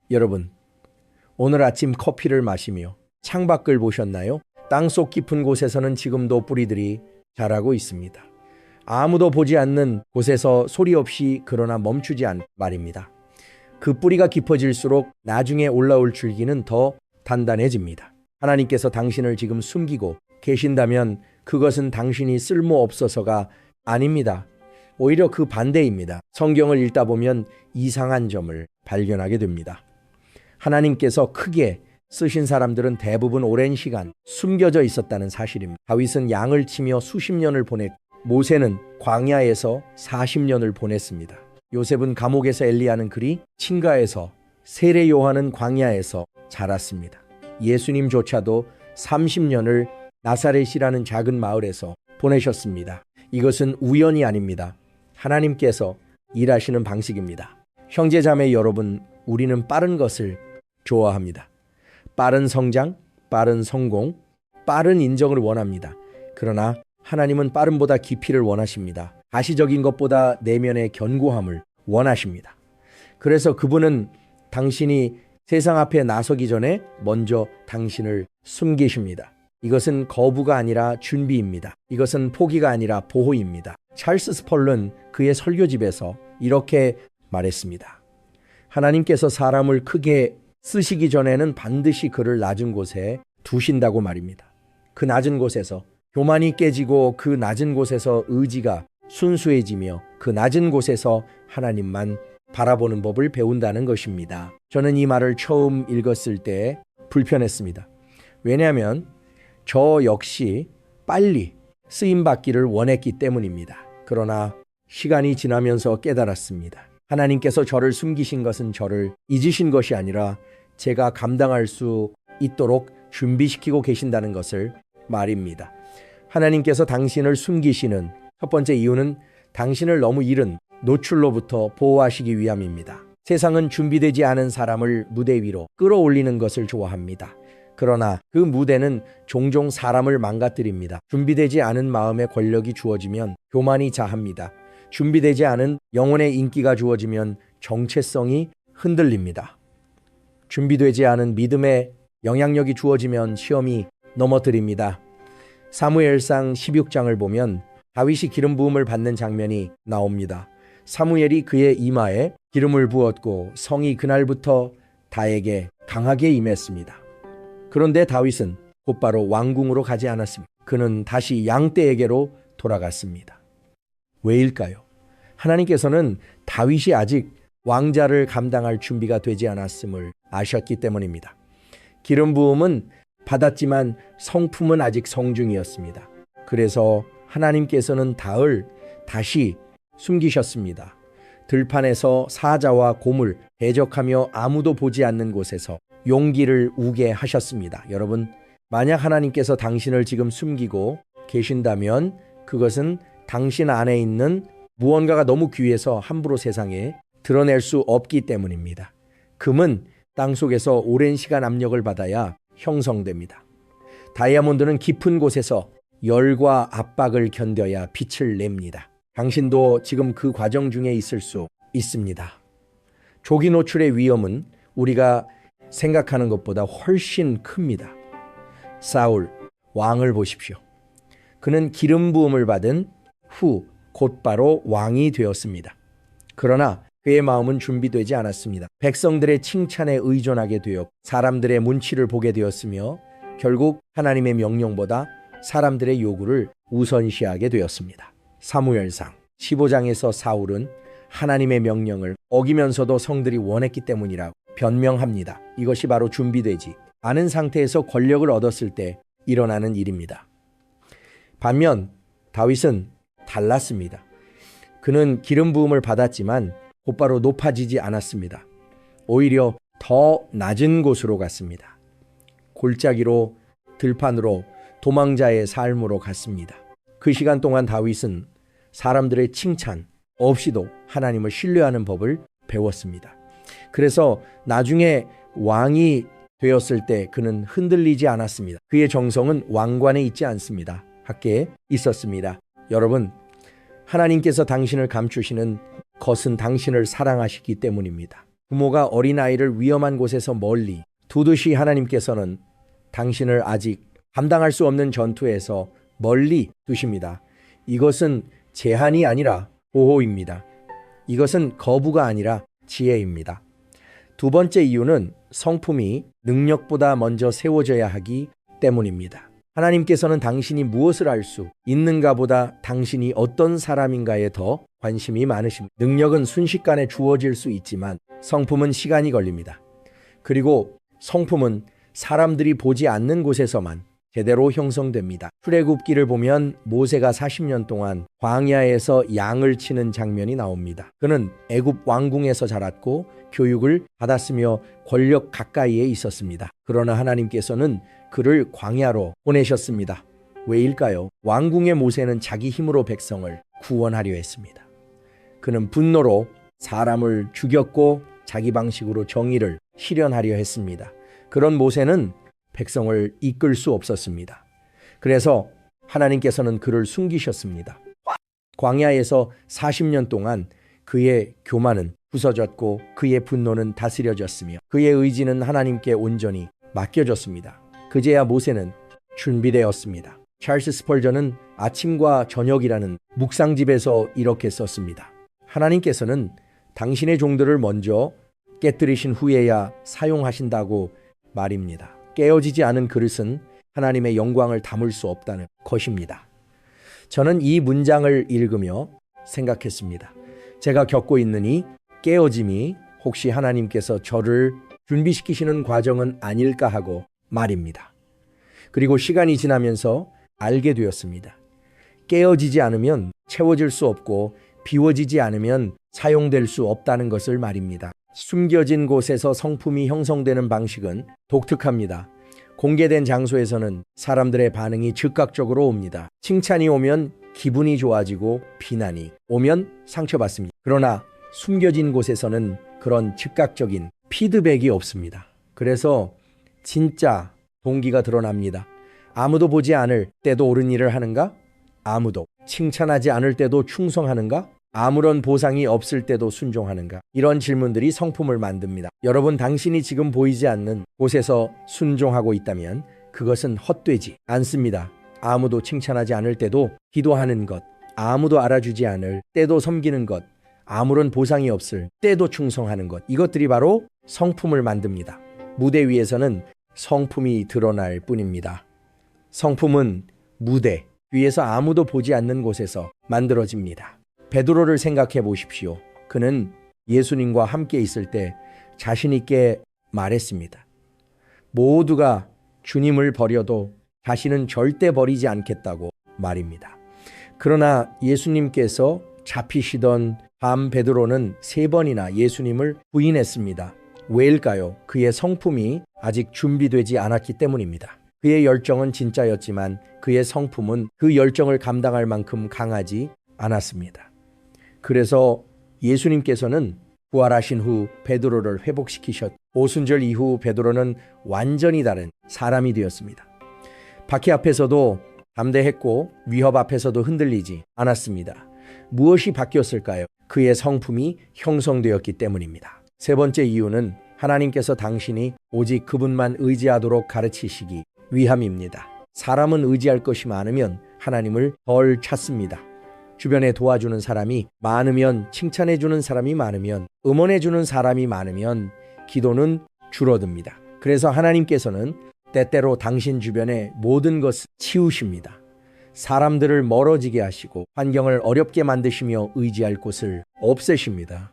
여러분, 오늘 아침 커피를 마시며 창밖을 보셨나요? 땅속 깊은 곳에서는 지금도 뿌리들이 자라고 있습니다. 아무도 보지 않는 곳에서 소리 없이 그러나 멈추지 않 말입니다. 그 뿌리가 깊어질수록 나중에 올라올 줄기는 더 단단해집니다. 하나님께서 당신을 지금 숨기고 계신다면 그것은 당신이 쓸모없어서가 아닙니다. 오히려 그 반대입니다. 성경을 읽다 보면 이상한 점을 발견하게 됩니다. 하나님께서 크게 쓰신 사람들은 대부분 오랜 시간 숨겨져 있었다는 사실입니다. 다윗은 양을 치며 수십 년을 보냈고 모세는 광야에서 40년을 보냈습니다. 요셉은 감옥에서 엘리야는 그리 친가에서 세례 요한은 광야에서 자랐습니다. 예수님조차도 30년을 나사렛이라는 작은 마을에서 보내셨습니다. 이것은 우연이 아닙니다. 하나님께서 일하시는 방식입니다. 형제자매 여러분, 우리는 빠른 것을 좋아합니다. 빠른 성장, 빠른 성공, 빠른 인정을 원합니다. 그러나 하나님은 빠름보다 깊이를 원하십니다. 가시적인 것보다 내면의 견고함을 원하십니다. 그래서 그분은 당신이 세상 앞에 나서기 전에 먼저 당신을 숨기십니다. 이것은 거부가 아니라 준비입니다. 이것은 포기가 아니라 보호입니다. 찰스 스펄른 그의 설교집에서 이렇게 말했습니다. 하나님께서 사람을 크게 쓰시기 전에는 반드시 그를 낮은 곳에 두신다고 말입니다. 그 낮은 곳에서 교만이 깨지고 그 낮은 곳에서 의지가 순수해지며 그 낮은 곳에서 하나님만 바라보는 법을 배운다는 것입니다. 저는 이 말을 처음 읽었을 때 불편했습니다. 왜냐하면 저 역시 빨리 쓰임받기를 원했기 때문입니다. 그러나 시간이 지나면서 깨달았습니다. 하나님께서 저를 숨기신 것은 저를 잊으신 것이 아니라 제가 감당할 수 있도록 준비시키고 계신다는 것을 말입니다. 하나님께서 당신을 숨기시는 첫 번째 이유는 당신을 너무 이른 노출로부터 보호하시기 위함입니다. 세상은 준비되지 않은 사람을 무대 위로 끌어올리는 것을 좋아합니다. 그러나 그 무대는 종종 사람을 망가뜨립니다. 준비되지 않은 마음에 권력이 주어지면 교만이 자합니다. 준비되지 않은 영혼의 인기가 주어지면 정체성이 흔들립니다. 준비되지 않은 믿음의 영향력이 주어지면 시험이 넘어뜨립니다. 사무엘상 16장을 보면 다윗이 기름 부음을 받는 장면이 나옵니다. 사무엘이 그의 이마에 기름을 부었고 성이 그날부터 다에게 강하게 임했습니다. 그런데 다윗은 곧바로 왕궁으로 가지 않았습니다. 그는 다시 양떼에게로 돌아갔습니다. 왜일까요? 하나님께서는 다윗이 아직 왕자를 감당할 준비가 되지 않았음을 아셨기 때문입니다. 기름 부음은 받았지만 성품은 아직 성중이었습니다. 그래서 하나님께서는 다을 다시 숨기셨습니다. 들판에서 사자와 곰을 대적하며 아무도 보지 않는 곳에서 용기를 우게 하셨습니다. 여러분, 만약 하나님께서 당신을 지금 숨기고 계신다면 그것은 당신 안에 있는 무언가가 너무 귀해서 함부로 세상에 드러낼 수 없기 때문입니다. 금은 땅속에서 오랜 시간 압력을 받아야 형성됩니다. 다이아몬드는 깊은 곳에서 열과 압박을 견뎌야 빛을 냅니다. 당신도 지금 그 과정 중에 있을 수 있습니다. 조기 노출의 위험은 우리가 생각하는 것보다 훨씬 큽니다. 사울 왕을 보십시오. 그는 기름 부음을 받은 후 곧바로 왕이 되었습니다. 그러나 그의 마음은 준비되지 않았습니다. 백성들의 칭찬에 의존하게 되어 사람들의 문치를 보게 되었으며 결국 하나님의 명령보다 사람들의 요구를 우선시하게 되었습니다. 사무엘상 15장에서 사울은 하나님의 명령을 어기면서도 성들이 원했기 때문이라고 변명합니다. 이것이 바로 준비되지 않은 상태에서 권력을 얻었을 때 일어나는 일입니다. 반면 다윗은 달랐습니다. 그는 기름 부음을 받았지만 곧바로 높아지지 않았습니다. 오히려 더 낮은 곳으로 갔습니다. 골짜기로, 들판으로, 도망자의 삶으로 갔습니다. 그 시간 동안 다윗은 사람들의 칭찬 없이도 하나님을 신뢰하는 법을 배웠습니다. 그래서 나중에 왕이 되었을 때 그는 흔들리지 않았습니다. 그의 정성은 왕관에 있지 않습니다. 밖에 있었습니다. 여러분, 하나님께서 당신을 감추시는 것은 당신을 사랑하시기 때문입니다. 부모가 어린아이를 위험한 곳에서 멀리 두듯이 하나님께서는 당신을 아직 감당할 수 없는 전투에서 멀리 두십니다. 이것은 제한이 아니라 보호입니다. 이것은 거부가 아니라 지혜입니다. 두 번째 이유는 성품이 능력보다 먼저 세워져야 하기 때문입니다. 하나님께서는 당신이 무엇을 할 수 있는가보다 당신이 어떤 사람인가에 더 관심이 많으십니다. 능력은 순식간에 주어질 수 있지만 성품은 시간이 걸립니다. 그리고 성품은 사람들이 보지 않는 곳에서만 제대로 형성됩니다. 출애굽기를 보면 모세가 40년 동안 광야에서 양을 치는 장면이 나옵니다. 그는 애굽 왕궁에서 자랐고 교육을 받았으며 권력 가까이에 있었습니다. 그러나 하나님께서는 그를 광야로 보내셨습니다. 왜일까요? 왕궁의 모세는 자기 힘으로 백성을 구원하려 했습니다. 그는 분노로 사람을 죽였고 자기 방식으로 정의를 실현하려 했습니다. 그런 모세는 백성을 이끌 수 없었습니다. 그래서 하나님께서는 그를 숨기셨습니다. 광야에서 40년 동안 그의 교만은 부서졌고 그의 분노는 다스려졌으며 그의 의지는 하나님께 온전히 맡겨졌습니다. 그제야 모세는 준비되었습니다. 찰스 스펄전은 아침과 저녁이라는 묵상집에서 이렇게 썼습니다. 하나님께서는 당신의 종들을 먼저 깨뜨리신 후에야 사용하신다고 말입니다. 깨어지지 않은 그릇은 하나님의 영광을 담을 수 없다는 것입니다. 저는 이 문장을 읽으며 생각했습니다. 제가 겪고 있는 이 깨어짐이 혹시 하나님께서 저를 준비시키시는 과정은 아닐까 하고 말입니다. 그리고 시간이 지나면서 알게 되었습니다. 깨어지지 않으면 채워질 수 없고 비워지지 않으면 사용될 수 없다는 것을 말입니다. 숨겨진 곳에서 성품이 형성되는 방식은 독특합니다. 공개된 장소에서는 사람들의 반응이 즉각적으로 옵니다. 칭찬이 오면 기분이 좋아지고 비난이 오면 상처받습니다. 그러나 숨겨진 곳에서는 그런 즉각적인 피드백이 없습니다. 그래서 진짜 동기가 드러납니다. 아무도 보지 않을 때도 옳은 일을 하는가? 아무도. 칭찬하지 않을 때도 충성하는가? 아무런 보상이 없을 때도 순종하는가? 이런 질문들이 성품을 만듭니다. 여러분, 당신이 지금 보이지 않는 곳에서 순종하고 있다면 그것은 헛되지 않습니다. 아무도 칭찬하지 않을 때도 기도하는 것, 아무도 알아주지 않을 때도 섬기는 것, 아무런 보상이 없을 때도 충성하는 것, 이것들이 바로 성품을 만듭니다. 무대 위에서는 성품이 드러날 뿐입니다. 성품은 무대 위에서 아무도 보지 않는 곳에서 만들어집니다. 베드로를 생각해 보십시오. 그는 예수님과 함께 있을 때 자신 있게 말했습니다. 모두가 주님을 버려도 자신은 절대 버리지 않겠다고 말입니다. 그러나 예수님께서 잡히시던 밤 베드로는 3번이나 예수님을 부인했습니다. 왜일까요? 그의 성품이 아직 준비되지 않았기 때문입니다. 그의 열정은 진짜였지만 그의 성품은 그 열정을 감당할 만큼 강하지 않았습니다. 그래서 예수님께서는 부활하신 후 베드로를 회복시키셨고 오순절 이후 베드로는 완전히 다른 사람이 되었습니다. 박해 앞에서도 담대했고 위협 앞에서도 흔들리지 않았습니다. 무엇이 바뀌었을까요? 그의 성품이 형성되었기 때문입니다. 세 번째 이유는 하나님께서 당신이 오직 그분만 의지하도록 가르치시기 위함입니다. 사람은 의지할 것이 많으면 하나님을 덜 찾습니다. 주변에 도와주는 사람이 많으면, 칭찬해주는 사람이 많으면, 응원해주는 사람이 많으면 기도는 줄어듭니다. 그래서 하나님께서는 때때로 당신 주변의 모든 것을 치우십니다. 사람들을 멀어지게 하시고 환경을 어렵게 만드시며 의지할 곳을 없애십니다.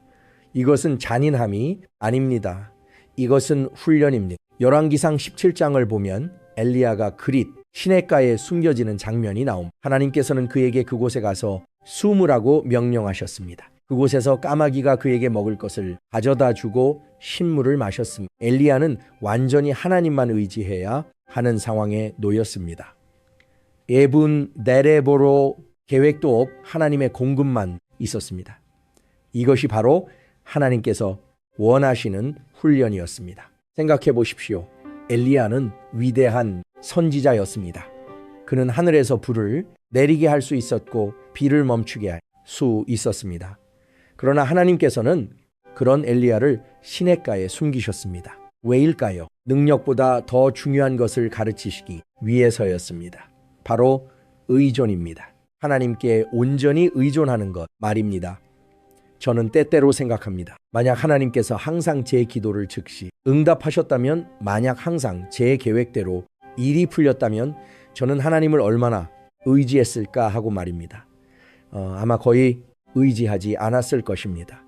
이것은 잔인함이 아닙니다. 이것은 훈련입니다. 열왕기상 17장을 보면 엘리야가 그릿 시냇가에 숨겨지는 장면이 나옵니다. 하나님께서는 그에게 그곳에 가서 숨으라고 명령하셨습니다. 그곳에서 까마귀가 그에게 먹을 것을 가져다 주고 신물을 마셨습니다. 엘리야는 완전히 하나님만 의지해야 하는 상황에 놓였습니다. 에분 네레보로 계획도 없 하나님의 공급만 있었습니다. 이것이 바로 하나님께서 원하시는 훈련이었습니다. 생각해 보십시오. 엘리야는 위대한 선지자였습니다. 그는 하늘에서 불을 내리게 할 수 있었고 비를 멈추게 할 수 있었습니다. 그러나 하나님께서는 그런 엘리야를 시냇가에 숨기셨습니다. 왜일까요? 능력보다 더 중요한 것을 가르치시기 위해서였습니다. 바로 의존입니다. 하나님께 온전히 의존하는 것 말입니다. 저는 때때로 생각합니다. 만약 하나님께서 항상 제 기도를 즉시 응답하셨다면, 만약 항상 제 계획대로 일이 풀렸다면 저는 하나님을 얼마나 의지했을까 하고 말입니다. 아마 거의 의지하지 않았을 것입니다.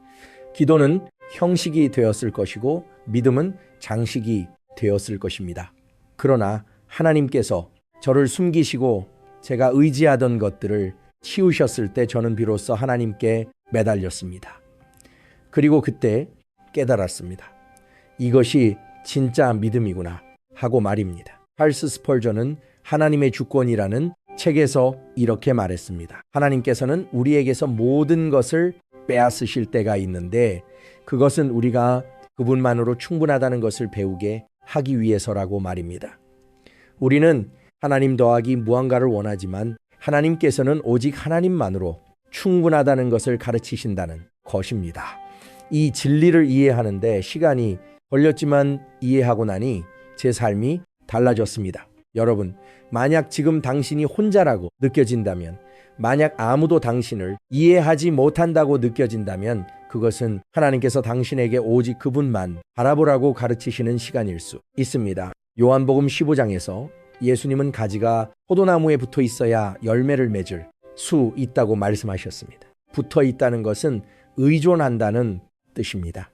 기도는 형식이 되었을 것이고 믿음은 장식이 되었을 것입니다. 그러나 하나님께서 저를 숨기시고 제가 의지하던 것들을 치우셨을 때 저는 비로소 하나님께 매달렸습니다. 그리고 그때 깨달았습니다. 이것이 진짜 믿음이구나 하고 말입니다. 찰스 스펄전은 하나님의 주권이라는 책에서 이렇게 말했습니다. 하나님께서는 우리에게서 모든 것을 빼앗으실 때가 있는데 그것은 우리가 그분만으로 충분하다는 것을 배우게 하기 위해서라고 말입니다. 우리는 하나님 더하기 무한가를 원하지만 하나님께서는 오직 하나님만으로 충분하다는 것을 가르치신다는 것입니다. 이 진리를 이해하는데 시간이 걸렸지만 이해하고 나니 제 삶이 달라졌습니다. 여러분, 만약 지금 당신이 혼자라고 느껴진다면, 만약 아무도 당신을 이해하지 못한다고 느껴진다면 그것은 하나님께서 당신에게 오직 그분만 바라보라고 가르치시는 시간일 수 있습니다. 요한복음 15장에서 예수님은 가지가 포도나무에 붙어 있어야 열매를 맺을 수 있다고 말씀하셨습니다. 붙어 있다는 것은 의존한다는 뜻입니다.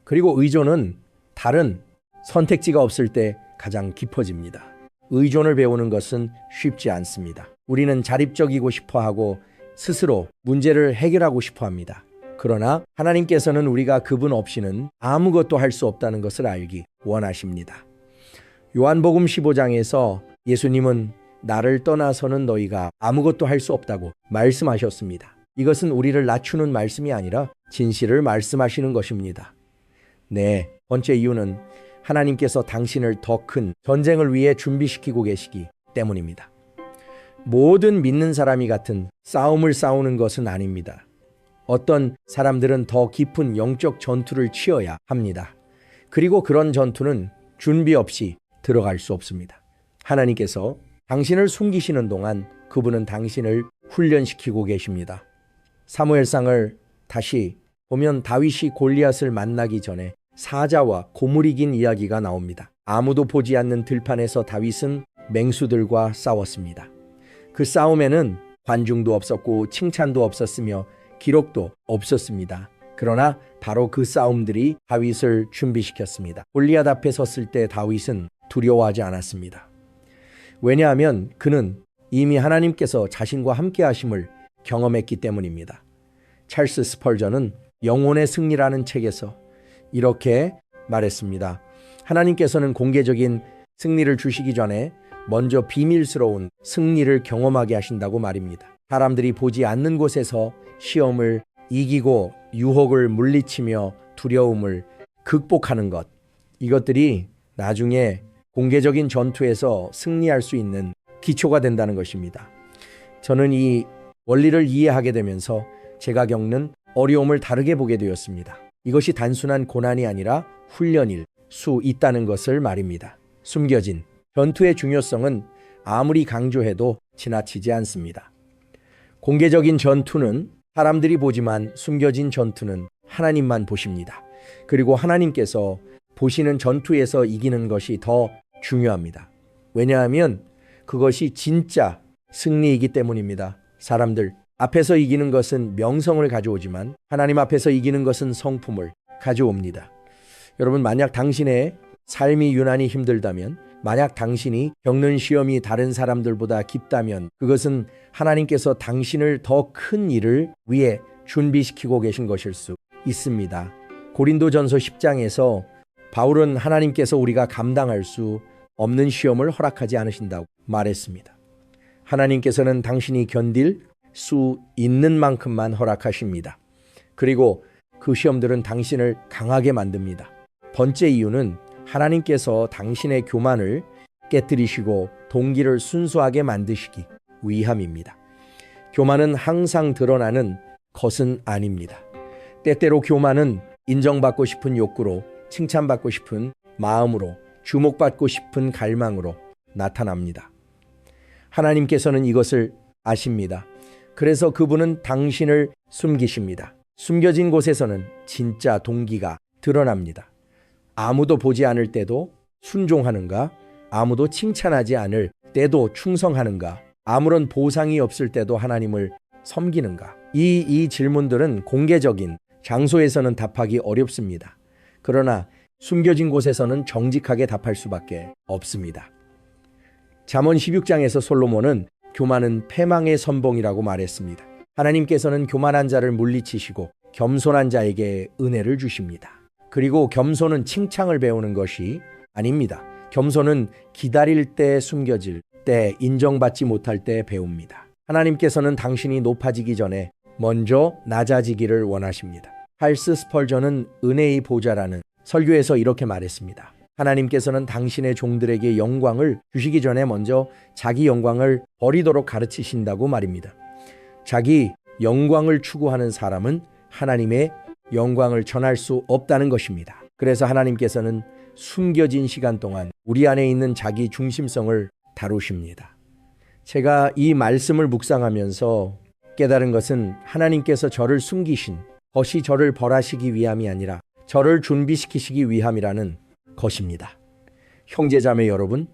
그리고 의존은 다른 선택지가 없을 때 가장 깊어집니다. 의존을 배우는 것은 쉽지 않습니다. 우리는 자립적이고 싶어하고 스스로 문제를 해결하고 싶어합니다. 그러나 하나님께서는 우리가 그분 없이는 아무것도 할 수 없다는 것을 알기 원하십니다. 요한복음 15장에서 예수님은 나를 떠나서는 너희가 아무것도 할 수 없다고 말씀하셨습니다. 이것은 우리를 낮추는 말씀이 아니라 진실을 말씀하시는 것입니다. 네, 번째 이유는 하나님께서 당신을 더 큰 전쟁을 위해 준비시키고 계시기 때문입니다. 모든 믿는 사람이 같은 싸움을 싸우는 것은 아닙니다. 어떤 사람들은 더 깊은 영적 전투를 치어야 합니다. 그리고 그런 전투는 준비 없이 들어갈 수 없습니다. 하나님께서 당신을 숨기시는 동안 그분은 당신을 훈련시키고 계십니다. 사무엘상을 다시 보면 다윗이 골리앗을 만나기 전에 사자와 고무를 이긴 이야기가 나옵니다. 아무도 보지 않는 들판에서 다윗은 맹수들과 싸웠습니다. 그 싸움에는 관중도 없었고 칭찬도 없었으며 기록도 없었습니다. 그러나 바로 그 싸움들이 다윗을 준비시켰습니다. 골리앗 앞에 섰을 때 다윗은 두려워하지 않았습니다. 왜냐하면 그는 이미 하나님께서 자신과 함께 하심을 경험했기 때문입니다. 찰스 스펄전은 영혼의 승리라는 책에서 이렇게 말했습니다. 하나님께서는 공개적인 승리를 주시기 전에 먼저 비밀스러운 승리를 경험하게 하신다고 말입니다. 사람들이 보지 않는 곳에서 시험을 이기고 유혹을 물리치며 두려움을 극복하는 것, 이것들이 나중에 공개적인 전투에서 승리할 수 있는 기초가 된다는 것입니다. 저는 이 원리를 이해하게 되면서 제가 겪는 어려움을 다르게 보게 되었습니다. 이것이 단순한 고난이 아니라 훈련일 수 있다는 것을 말입니다. 숨겨진 전투의 중요성은 아무리 강조해도 지나치지 않습니다. 공개적인 전투는 사람들이 보지만 숨겨진 전투는 하나님만 보십니다. 그리고 하나님께서 보시는 전투에서 이기는 것이 더 중요합니다. 왜냐하면 그것이 진짜 승리이기 때문입니다. 사람들 앞에서 이기는 것은 명성을 가져오지만 하나님 앞에서 이기는 것은 성품을 가져옵니다. 여러분, 만약 당신의 삶이 유난히 힘들다면, 만약 당신이 겪는 시험이 다른 사람들보다 깊다면 그것은 하나님께서 당신을 더 큰 일을 위해 준비시키고 계신 것일 수 있습니다. 고린도전서 10장에서 바울은 하나님께서 우리가 감당할 수 없는 시험을 허락하지 않으신다고 말했습니다. 하나님께서는 당신이 견딜 수 있는 만큼만 허락하십니다. 그리고 그 시험들은 당신을 강하게 만듭니다. 번째 이유는 하나님께서 당신의 교만을 깨뜨리시고 동기를 순수하게 만드시기 위함입니다. 교만은 항상 드러나는 것은 아닙니다. 때때로 교만은 인정받고 싶은 욕구로, 칭찬받고 싶은 마음으로, 주목받고 싶은 갈망으로 나타납니다. 하나님께서는 이것을 아십니다. 그래서 그분은 당신을 숨기십니다. 숨겨진 곳에서는 진짜 동기가 드러납니다. 아무도 보지 않을 때도 순종하는가? 아무도 칭찬하지 않을 때도 충성하는가? 아무런 보상이 없을 때도 하나님을 섬기는가? 이 질문들은 공개적인 장소에서는 답하기 어렵습니다. 그러나 숨겨진 곳에서는 정직하게 답할 수밖에 없습니다. 잠언 16장에서 솔로몬은 교만은 패망의 선봉이라고 말했습니다. 하나님께서는 교만한 자를 물리치시고 겸손한 자에게 은혜를 주십니다. 그리고 겸손은 칭찬을 배우는 것이 아닙니다. 겸손은 기다릴 때, 숨겨질 때, 인정받지 못할 때 배웁니다. 하나님께서는 당신이 높아지기 전에 먼저 낮아지기를 원하십니다. 찰스 스펄전은 은혜의 보좌라는 설교에서 이렇게 말했습니다. 하나님께서는 당신의 종들에게 영광을 주시기 전에 먼저 자기 영광을 버리도록 가르치신다고 말입니다. 자기 영광을 추구하는 사람은 하나님의 영광을 전할 수 없다는 것입니다. 그래서 하나님께서는 숨겨진 시간 동안 우리 안에 있는 자기 중심성을 다루십니다. 제가 이 말씀을 묵상하면서 깨달은 것은 하나님께서 저를 숨기신 것이 저를 벌하시기 위함이 아니라 저를 준비시키시기 위함이라는 것입니다. 형제자매 여러분,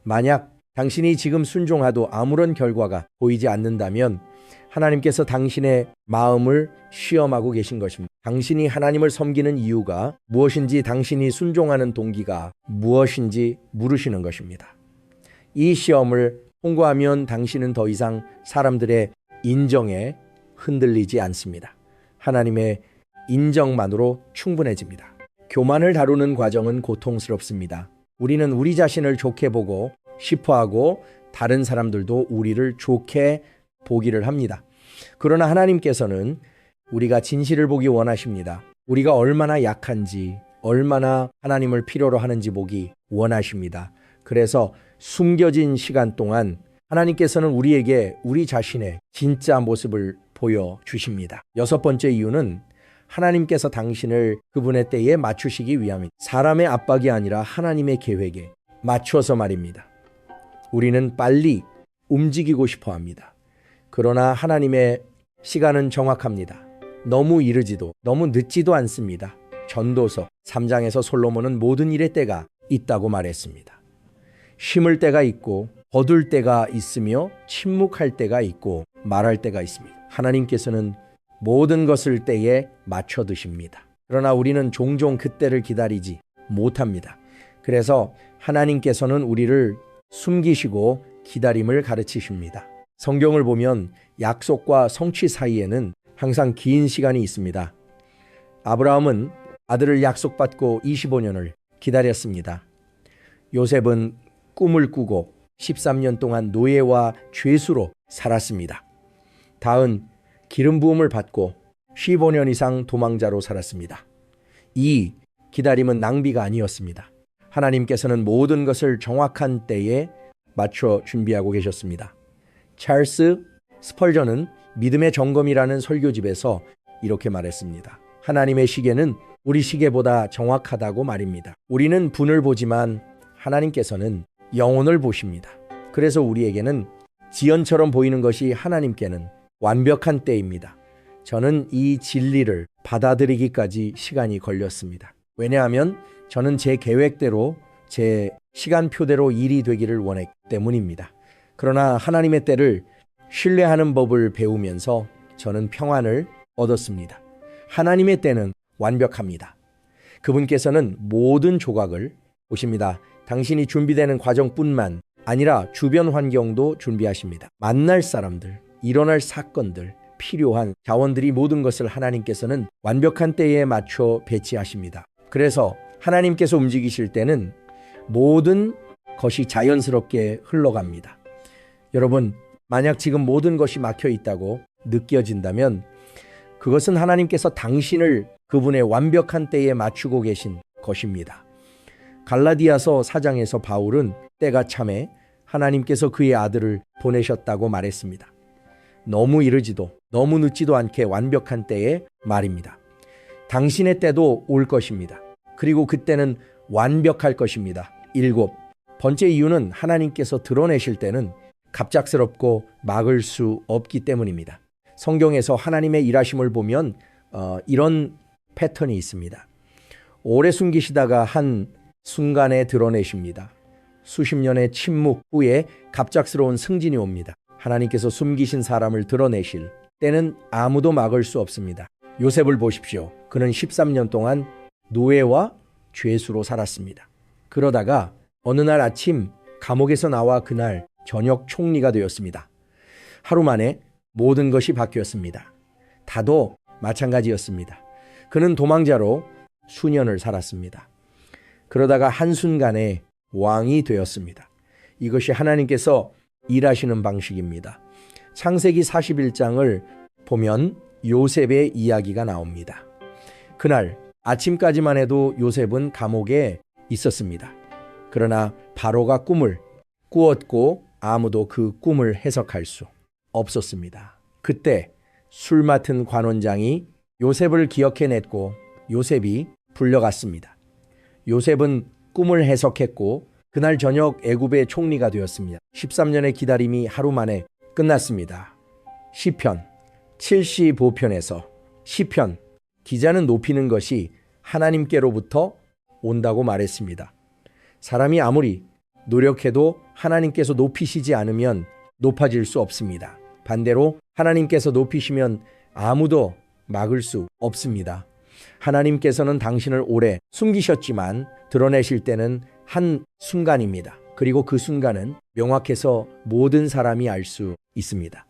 만약 당신이 지금 순종하도 아무런 결과가 보이지 않는다면 하나님께서 당신의 마음을 시험하고 계신 것입니다. 당신이 하나님을 섬기는 이유가 무엇인지, 당신이 순종하는 동기가 무엇인지 물으시는 것입니다. 이 시험을 통과하면 당신은 더 이상 사람들의 인정에 흔들리지 않습니다. 하나님의 인정만으로 충분해집니다. 교만을 다루는 과정은 고통스럽습니다. 우리는 우리 자신을 좋게 보고 싶어하고 다른 사람들도 우리를 좋게 보기를 합니다. 그러나 하나님께서는 우리가 진실을 보기 원하십니다. 우리가 얼마나 약한지, 얼마나 하나님을 필요로 하는지 보기 원하십니다. 그래서 숨겨진 시간 동안 하나님께서는 우리에게 우리 자신의 진짜 모습을 보여주십니다. 6번째 이유는 하나님께서 당신을 그분의 때에 맞추시기 위함입니다. 사람의 압박이 아니라 하나님의 계획에 맞춰서 말입니다. 우리는 빨리 움직이고 싶어 합니다. 그러나 하나님의 시간은 정확합니다. 너무 이르지도 너무 늦지도 않습니다. 전도서 3장에서 솔로몬은 모든 일의 때가 있다고 말했습니다. 심을 때가 있고 거둘 때가 있으며 침묵할 때가 있고 말할 때가 있습니다. 하나님께서는 모든 것을 때에 맞춰 두십니다. 그러나 우리는 종종 그때를 기다리지 못합니다. 그래서 하나님께서는 우리를 숨기시고 기다림을 가르치십니다. 성경을 보면 약속과 성취 사이에는 항상 긴 시간이 있습니다. 아브라함은 아들을 약속받고 25년을 기다렸습니다. 요셉은 꿈을 꾸고 13년 동안 노예와 죄수로 살았습니다. 다은 기름 부음을 받고 15년 이상 도망자로 살았습니다. 이 기다림은 낭비가 아니었습니다. 하나님께서는 모든 것을 정확한 때에 맞춰 준비하고 계셨습니다. 찰스 스펄전은 믿음의 점검이라는 설교집에서 이렇게 말했습니다. 하나님의 시계는 우리 시계보다 정확하다고 말입니다. 우리는 분을 보지만 하나님께서는 영혼을 보십니다. 그래서 우리에게는 지연처럼 보이는 것이 하나님께는 완벽한 때입니다. 저는 이 진리를 받아들이기까지 시간이 걸렸습니다. 왜냐하면 저는 제 계획대로, 제 시간표대로 일이 되기를 원했기 때문입니다. 그러나 하나님의 때를 신뢰하는 법을 배우면서 저는 평안을 얻었습니다. 하나님의 때는 완벽합니다. 그분께서는 모든 조각을 보십니다. 당신이 준비되는 과정뿐만 아니라 주변 환경도 준비하십니다. 만날 사람들, 일어날 사건들, 필요한 자원들이 모든 것을 하나님께서는 완벽한 때에 맞춰 배치하십니다. 그래서 하나님께서 움직이실 때는 모든 것이 자연스럽게 흘러갑니다. 여러분, 만약 지금 모든 것이 막혀 있다고 느껴진다면 그것은 하나님께서 당신을 그분의 완벽한 때에 맞추고 계신 것입니다. 갈라디아서 4장에서 바울은 때가 참에 하나님께서 그의 아들을 보내셨다고 말했습니다. 너무 이르지도 너무 늦지도 않게 완벽한 때에 말입니다. 당신의 때도 올 것입니다. 그리고 그때는 완벽할 것입니다. 7. 번째 이유는 하나님께서 드러내실 때는 갑작스럽고 막을 수 없기 때문입니다. 성경에서 하나님의 일하심을 보면 이런 패턴이 있습니다. 오래 숨기시다가 한 순간에 드러내십니다. 수십 년의 침묵 후에 갑작스러운 승진이 옵니다. 하나님께서 숨기신 사람을 드러내실 때는 아무도 막을 수 없습니다. 요셉을 보십시오. 그는 13년 동안 노예와 죄수로 살았습니다. 그러다가 어느 날 아침 감옥에서 나와 그날 저녁 총리가 되었습니다. 하루 만에 모든 것이 바뀌었습니다. 다도 마찬가지였습니다. 그는 도망자로 수년을 살았습니다. 그러다가 한순간에 왕이 되었습니다. 이것이 하나님께서 일하시는 방식입니다. 창세기 41장을 보면 요셉의 이야기가 나옵니다. 그날 아침까지만 해도 요셉은 감옥에 있었습니다. 그러나 바로가 꿈을 꾸었고 아무도 그 꿈을 해석할 수 없었습니다. 그때 술 맡은 관원장이 요셉을 기억해냈고 요셉이 불려갔습니다. 요셉은 꿈을 해석했고 그날 저녁 애굽의 총리가 되었습니다. 13년의 기다림이 하루 만에 끝났습니다. 시편 75편에서 시편 기자는 높이는 것이 하나님께로부터 온다고 말했습니다. 사람이 아무리 노력해도 하나님께서 높이시지 않으면 높아질 수 없습니다. 반대로 하나님께서 높이시면 아무도 막을 수 없습니다. 하나님께서는 당신을 오래 숨기셨지만 드러내실 때는 한 순간입니다. 그리고 그 순간은 명확해서 모든 사람이 알 수 있습니다.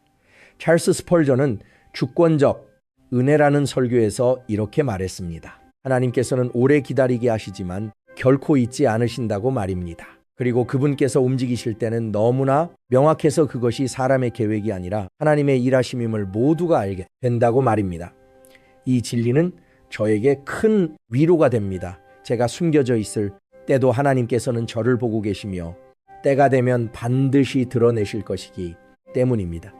찰스 스펄전은 주권적 은혜라는 설교에서 이렇게 말했습니다. 하나님께서는 오래 기다리게 하시지만 결코 잊지 않으신다고 말입니다. 그리고 그분께서 움직이실 때는 너무나 명확해서 그것이 사람의 계획이 아니라 하나님의 일하심임을 모두가 알게 된다고 말입니다. 이 진리는 저에게 큰 위로가 됩니다. 제가 숨겨져 있을 때도 하나님께서는 저를 보고 계시며 때가 되면 반드시 드러내실 것이기 때문입니다.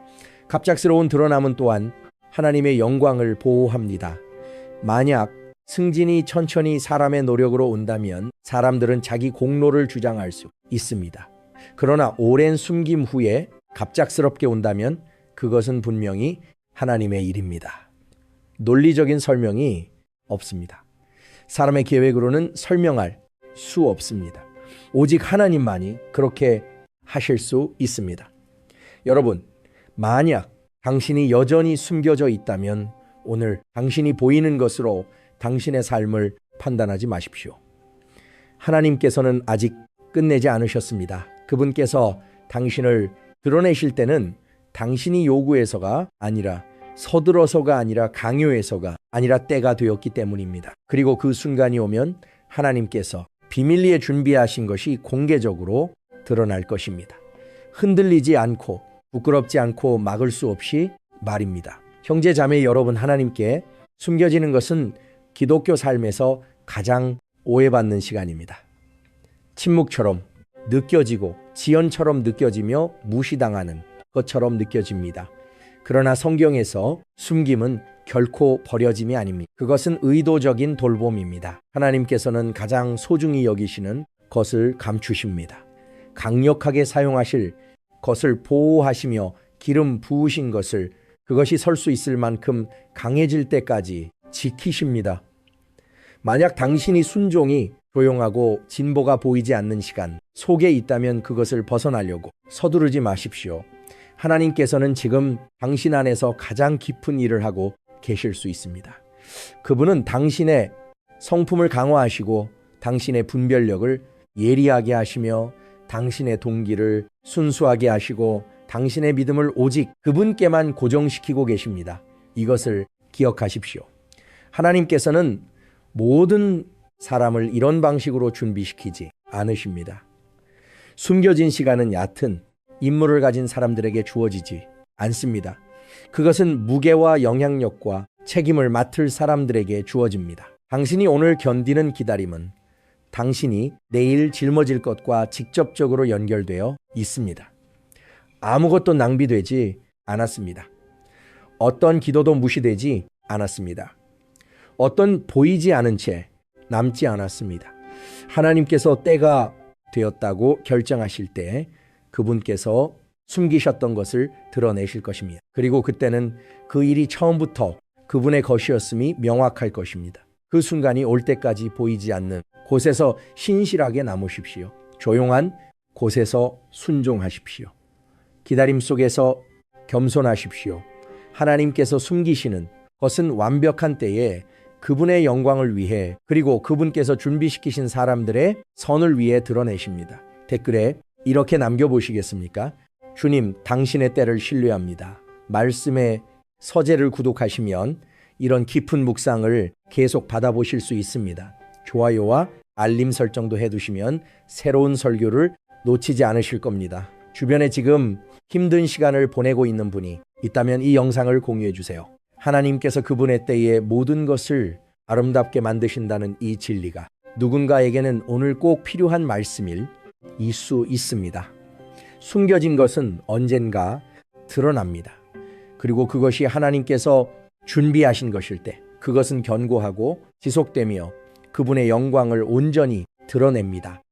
갑작스러운 드러남은 또한 하나님의 영광을 보호합니다. 만약 승진이 천천히 사람의 노력으로 온다면 사람들은 자기 공로를 주장할 수 있습니다. 그러나 오랜 숨김 후에 갑작스럽게 온다면 그것은 분명히 하나님의 일입니다. 논리적인 설명이 없습니다. 사람의 계획으로는 설명할 수 없습니다. 오직 하나님만이 그렇게 하실 수 있습니다. 여러분, 만약 당신이 여전히 숨겨져 있다면 오늘 당신이 보이는 것으로 당신의 삶을 판단하지 마십시오. 하나님께서는 아직 끝내지 않으셨습니다. 그분께서 당신을 드러내실 때는 당신이 요구해서가 아니라 서둘러서가 아니라 강요해서가 아니라 때가 되었기 때문입니다. 그리고 그 순간이 오면 하나님께서 비밀리에 준비하신 것이 공개적으로 드러날 것입니다. 흔들리지 않고 부끄럽지 않고 막을 수 없이 말입니다. 형제 자매 여러분, 하나님께 숨겨지는 것은 기독교 삶에서 가장 오해받는 시간입니다. 침묵처럼 느껴지고 지연처럼 느껴지며 무시당하는 것처럼 느껴집니다. 그러나 성경에서 숨김은 결코 버려짐이 아닙니다. 그것은 의도적인 돌봄입니다. 하나님께서는 가장 소중히 여기시는 것을 감추십니다. 강력하게 사용하실 것을 보호하시며 기름 부으신 것을 그것이 설 수 있을 만큼 강해질 때까지 지키십니다. 만약 당신이 순종이 조용하고 진보가 보이지 않는 시간 속에 있다면 그것을 벗어나려고 서두르지 마십시오. 하나님께서는 지금 당신 안에서 가장 깊은 일을 하고 계실 수 있습니다. 그분은 당신의 성품을 강화하시고 당신의 분별력을 예리하게 하시며 당신의 동기를 순수하게 하시고 당신의 믿음을 오직 그분께만 고정시키고 계십니다. 이것을 기억하십시오. 하나님께서는 모든 사람을 이런 방식으로 준비시키지 않으십니다. 숨겨진 시간은 얕은 임무를 가진 사람들에게 주어지지 않습니다. 그것은 무게와 영향력과 책임을 맡을 사람들에게 주어집니다. 당신이 오늘 견디는 기다림은 당신이 내일 짊어질 것과 직접적으로 연결되어 있습니다. 아무것도 낭비되지 않았습니다. 어떤 기도도 무시되지 않았습니다. 어떤 보이지 않은 채 남지 않았습니다. 하나님께서 때가 되었다고 결정하실 때 그분께서 숨기셨던 것을 드러내실 것입니다. 그리고 그때는 그 일이 처음부터 그분의 것이었음이 명확할 것입니다. 그 순간이 올 때까지 보이지 않는 곳에서 신실하게 남으십시오. 조용한 곳에서 순종하십시오. 기다림 속에서 겸손하십시오. 하나님께서 숨기시는 것은 완벽한 때에 그분의 영광을 위해 그리고 그분께서 준비시키신 사람들의 선을 위해 드러내십니다. 댓글에 이렇게 남겨보시겠습니까? 주님, 당신의 때를 신뢰합니다. 말씀의 서재를 구독하시면 이런 깊은 묵상을 계속 받아보실 수 있습니다. 좋아요와 알림 설정도 해두시면 새로운 설교를 놓치지 않으실 겁니다. 주변에 지금 힘든 시간을 보내고 있는 분이 있다면 이 영상을 공유해 주세요. 하나님께서 그분의 때에 모든 것을 아름답게 만드신다는 이 진리가 누군가에게는 오늘 꼭 필요한 말씀일 수 있습니다. 숨겨진 것은 언젠가 드러납니다. 그리고 그것이 하나님께서 준비하신 것일 때 그것은 견고하고 지속되며 그분의 영광을 온전히 드러냅니다.